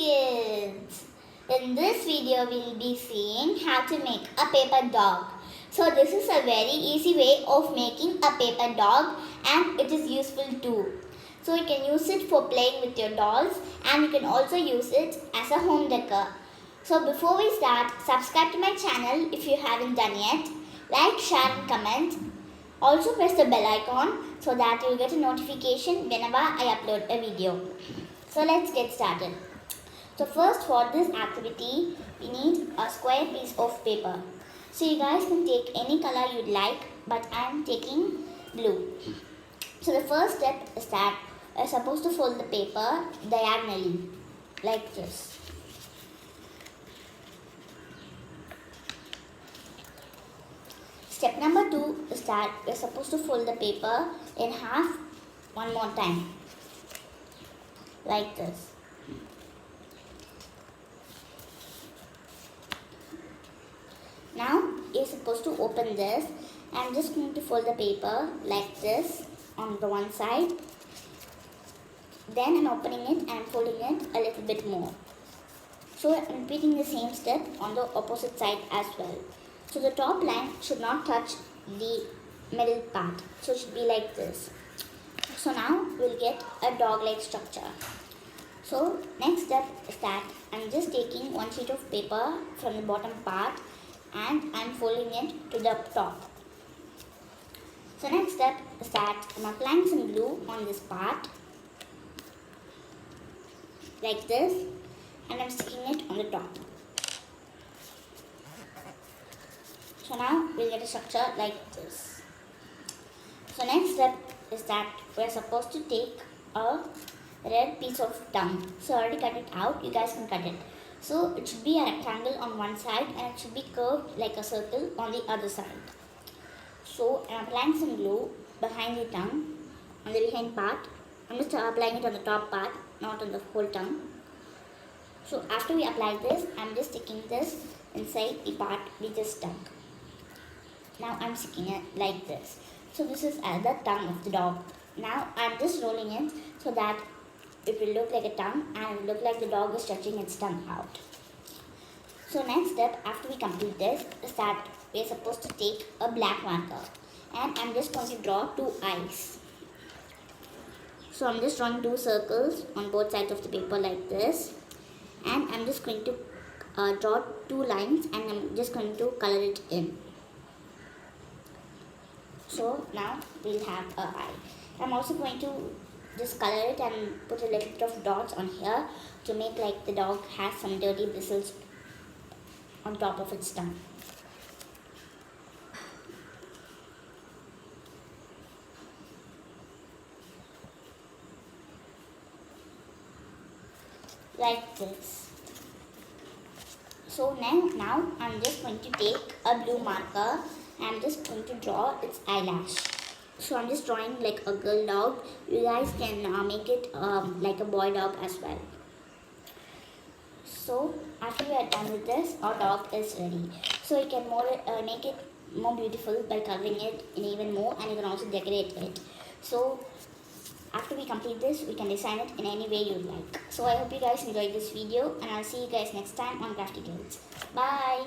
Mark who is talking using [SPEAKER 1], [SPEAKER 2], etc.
[SPEAKER 1] kids! In this video we will be seeing how to make a paper dog. So this is a very easy way of making a paper dog and it is useful too. So you can use it for playing with your dolls and you can also use it as a home decor. So before we start, subscribe to my channel if you haven't done yet. Like, share and comment. Also press the bell icon so that you will get a notification whenever I upload a video. So let's get started. So first for this activity, we need a square piece of paper. So you guys can take any color you'd like, but I am taking blue. So the first step is that you're supposed to fold the paper diagonally, like this. Step number 2 is that we're supposed to fold the paper in half one more time, like this. Now you're supposed to open this. I'm just going to fold the paper like this on the one side. Then I'm opening it and I'm folding it a little bit more. So I'm repeating the same step on the opposite side as well. So the top line should not touch the middle part. So it should be like this. So now we'll get a dog-like structure. So next step is that I'm just taking one sheet of paper from the bottom part and I'm folding it to the top. So next step is that I'm applying some glue on this part, like this, and I'm sticking it on the top. So now we'll get a structure like this. So next step is that we're supposed to take a red piece of tongue. So I already cut it out, you guys can cut it. So it should be a rectangle on one side and it should be curved like a circle on the other side. So I'm applying some glue behind the tongue, on the behind part. I'm just applying it on the top part, not on the whole tongue. So after we apply this, I'm just sticking this inside the part we just stuck. Now I'm sticking it like this. So this is the tongue of the dog. Now I'm just rolling it so that it will look like a tongue and it will look like the dog is stretching its tongue out. So next step after we complete this is that we are supposed to take a black marker and I'm just going to draw 2 eyes. So I'm just drawing 2 circles on both sides of the paper like this, and I'm just going to draw 2 lines and I'm just going to color it in. So now we'll have an eye. I'm also going to just color it and put a little bit of dots on here to make like the dog has some dirty bristles on top of its tongue. Like this. So now I'm just going to take a blue marker and I'm just going to draw its eyelash. So I'm just drawing like a girl dog. You guys can make it like a boy dog as well. So after we are done with this, our dog is ready. So you can make it more beautiful by coloring it in even more, and you can also decorate it. So after we complete this, we can design it in any way you'd like. So I hope you guys enjoyed this video and I'll see you guys next time on Crafty Tales. Bye!